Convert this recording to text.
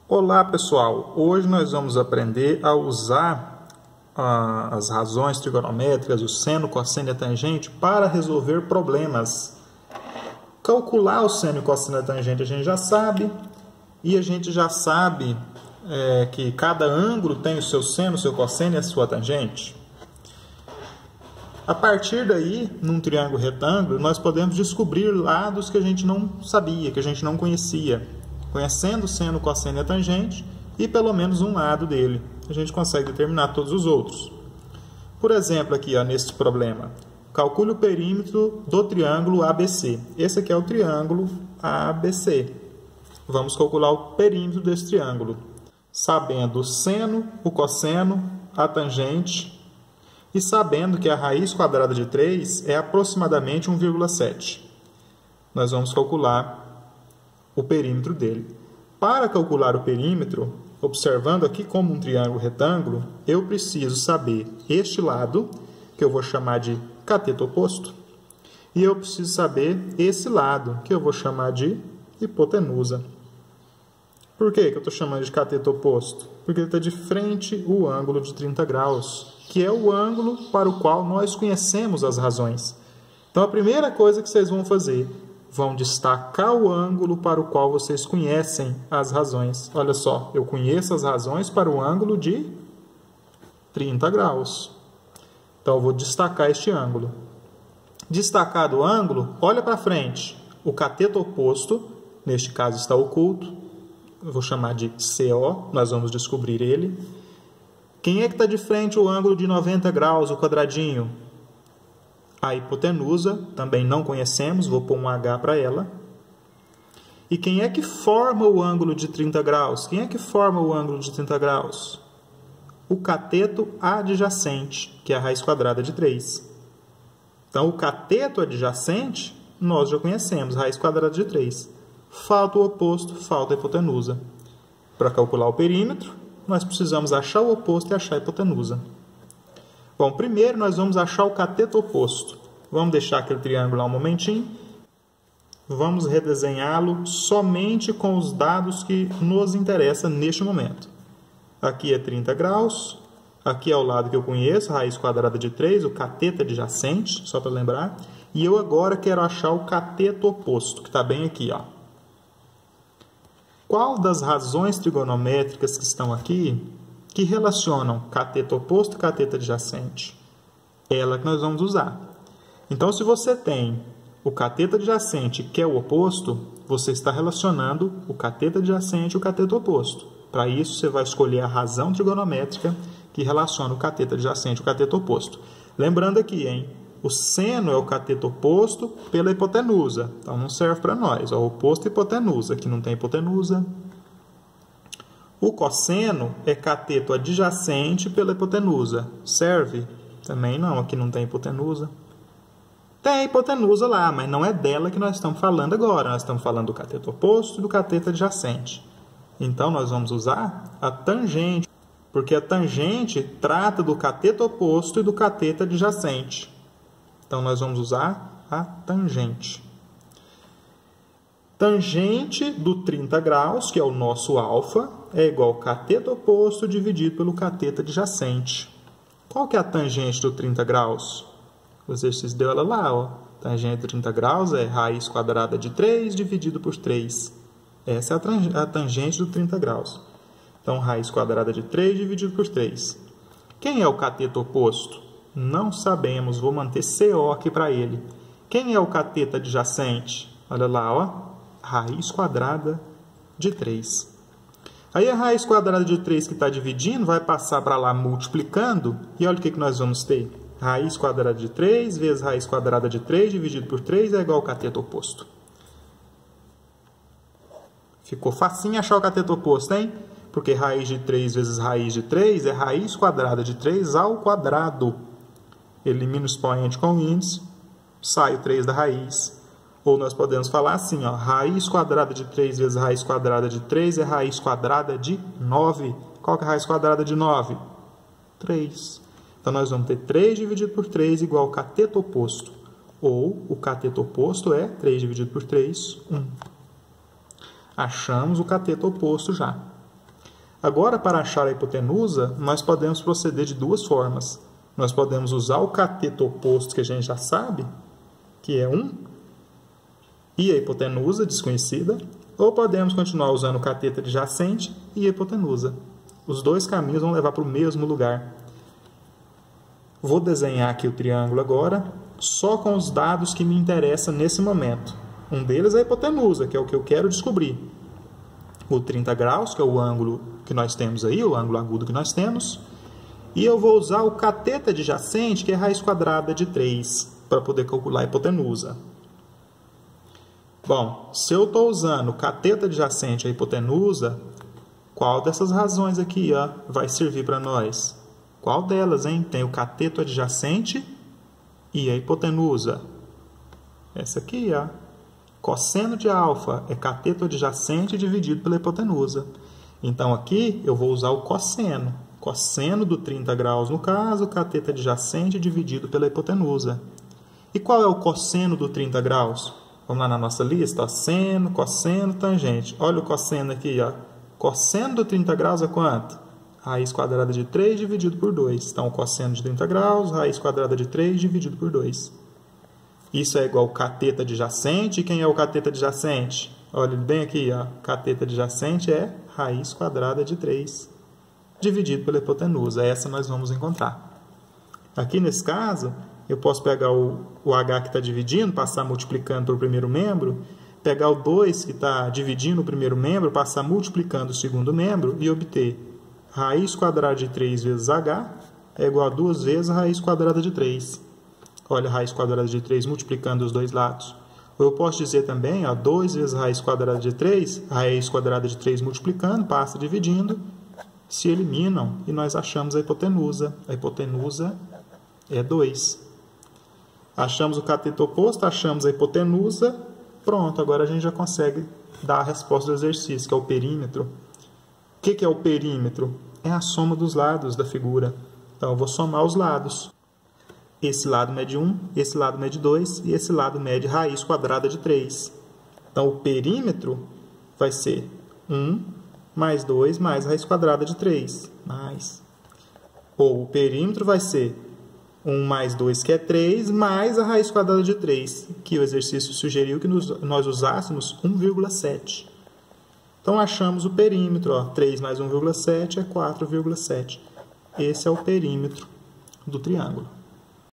Olá pessoal, hoje nós vamos aprender a usar as razões trigonométricas, o seno, cosseno e a tangente para resolver problemas. Calcular o seno e cosseno e a tangente a gente já sabe, e a gente já sabe que cada ângulo tem o seu seno, o seu cosseno e a sua tangente. A partir daí, num triângulo retângulo, nós podemos descobrir lados que a gente não sabia, que a gente não conhecia. Conhecendo o seno, o cosseno e a tangente, e pelo menos um lado dele, a gente consegue determinar todos os outros. Por exemplo, aqui neste problema, calcule o perímetro do triângulo ABC. Esse aqui é o triângulo ABC. Vamos calcular o perímetro desse triângulo, sabendo o seno, o cosseno, a tangente, e sabendo que a raiz quadrada de 3 é aproximadamente 1,7. Nós vamos calcular o perímetro dele. Para calcular o perímetro, observando aqui como um triângulo retângulo, eu preciso saber este lado, que eu vou chamar de cateto oposto, e eu preciso saber esse lado, que eu vou chamar de hipotenusa. Por que eu estou chamando de cateto oposto? Porque ele está de frente o ângulo de 30 graus, que é o ângulo para o qual nós conhecemos as razões. Então, a primeira coisa que vocês vão fazer, vão destacar o ângulo para o qual vocês conhecem as razões. Olha só, eu conheço as razões para o ângulo de 30 graus. Então, eu vou destacar este ângulo. Destacado o ângulo, olha para frente. O cateto oposto, neste caso está oculto, eu vou chamar de CO, nós vamos descobrir ele. Quem é que está de frente o ângulo de 90 graus, o quadradinho? A hipotenusa, também não conhecemos, vou pôr um H para ela. E quem é que forma o ângulo de 30 graus? Quem é que forma o ângulo de 30 graus? O cateto adjacente, que é a raiz quadrada de 3. Então, o cateto adjacente, nós já conhecemos, raiz quadrada de 3. Falta o oposto, falta a hipotenusa. Para calcular o perímetro, nós precisamos achar o oposto e achar a hipotenusa. Bom, primeiro nós vamos achar o cateto oposto. Vamos deixar aquele triângulo lá um momentinho. Vamos redesenhá-lo somente com os dados que nos interessam neste momento. Aqui é 30 graus. Aqui é o lado que eu conheço, raiz quadrada de 3, o cateto adjacente, só para lembrar. E eu agora quero achar o cateto oposto, que está bem aqui, ó. Qual das razões trigonométricas que estão aqui que relacionam cateto oposto e cateto adjacente? Ela que nós vamos usar. Então, se você tem o cateto adjacente, que é o oposto, você está relacionando o cateto adjacente e o cateto oposto. Para isso, você vai escolher a razão trigonométrica que relaciona o cateto adjacente e o cateto oposto. Lembrando aqui, hein? O seno é o cateto oposto pela hipotenusa. Então, não serve para nós. O oposto e hipotenusa. Aqui não tem hipotenusa. O cosseno é cateto adjacente pela hipotenusa. Serve? Também não. Aqui não tem hipotenusa. Tem hipotenusa lá, mas não é dela que nós estamos falando agora. Nós estamos falando do cateto oposto e do cateto adjacente. Então, nós vamos usar a tangente, porque a tangente trata do cateto oposto e do cateto adjacente. Então, nós vamos usar a tangente. Tangente do 30 graus, que é o nosso alfa, é igual ao cateto oposto dividido pelo cateto adjacente. Qual que é a tangente do 30 graus? O exercício deu ela lá, ó. Tangente de 30 graus é raiz quadrada de 3 dividido por 3. Essa é a tangente do 30 graus. Então, raiz quadrada de 3 dividido por 3. Quem é o cateto oposto? Não sabemos, vou manter CO aqui para ele. Quem é o cateto adjacente? Olha lá, ó, raiz quadrada de 3. Aí a raiz quadrada de 3 que está dividindo vai passar para lá multiplicando, e olha o que nós vamos ter. Raiz quadrada de 3 vezes raiz quadrada de 3 dividido por 3 é igual ao cateto oposto. Ficou facinho achar o cateto oposto, hein? Porque raiz de 3 vezes raiz de 3 é raiz quadrada de 3 ao quadrado. Elimina o expoente com o índice, sai o 3 da raiz. Ou nós podemos falar assim, ó, raiz quadrada de 3 vezes raiz quadrada de 3 é raiz quadrada de 9. Qual que é a raiz quadrada de 9? 3. Então, nós vamos ter 3 dividido por 3 igual ao cateto oposto. Ou o cateto oposto é 3 dividido por 3, 1. Achamos o cateto oposto já. Agora, para achar a hipotenusa, nós podemos proceder de duas formas. Nós podemos usar o cateto oposto, que a gente já sabe, que é 1, e a hipotenusa desconhecida, ou podemos continuar usando o cateto adjacente e a hipotenusa. Os dois caminhos vão levar para o mesmo lugar. Vou desenhar aqui o triângulo agora, só com os dados que me interessam nesse momento. Um deles é a hipotenusa, que é o que eu quero descobrir. O 30 graus, que é o ângulo que nós temos aí, o ângulo agudo que nós temos. E eu vou usar o cateto adjacente, que é raiz quadrada de 3, para poder calcular a hipotenusa. Bom, se eu estou usando o cateto adjacente e a hipotenusa, qual dessas razões aqui vai servir para nós? Qual delas, hein? Tem o cateto adjacente e a hipotenusa. Essa aqui, cosseno de alfa é cateto adjacente dividido pela hipotenusa. Então, aqui eu vou usar o cosseno. Cosseno do 30 graus, no caso, cateto adjacente dividido pela hipotenusa. E qual é o cosseno do 30 graus? Vamos lá na nossa lista, seno, cosseno, tangente. Olha o cosseno aqui, Cosseno do 30 graus é quanto? Raiz quadrada de 3 dividido por 2. Então, cosseno de 30 graus, raiz quadrada de 3 dividido por 2. Isso é igual ao cateto adjacente. E quem é o cateto adjacente? Olha bem aqui, cateto adjacente é raiz quadrada de 3 dividido pela hipotenusa. Essa nós vamos encontrar. Aqui nesse caso, eu posso pegar o H que está dividindo, passar multiplicando pelo primeiro membro, pegar o 2 que está dividindo o primeiro membro, passar multiplicando o segundo membro e obter raiz quadrada de 3 vezes H é igual a 2 vezes a raiz quadrada de 3. Olha a raiz quadrada de 3 multiplicando os dois lados. Ou eu posso dizer também, 2 vezes a raiz quadrada de 3, raiz quadrada de 3 multiplicando, passa dividindo, se eliminam e nós achamos a hipotenusa. A hipotenusa é 2. Achamos o cateto oposto, achamos a hipotenusa. Pronto, agora a gente já consegue dar a resposta do exercício, que é o perímetro. O que é o perímetro? É a soma dos lados da figura. Então, eu vou somar os lados. Esse lado mede 1, esse lado mede 2 e esse lado mede raiz quadrada de 3. Então, o perímetro vai ser 1 mais 2 mais raiz quadrada de 3. Ou o perímetro vai ser 1 mais 2, que é 3, mais a raiz quadrada de 3, que o exercício sugeriu que nós usássemos 1,7. Então, achamos o perímetro. 3 mais 1,7 é 4,7. Esse é o perímetro do triângulo.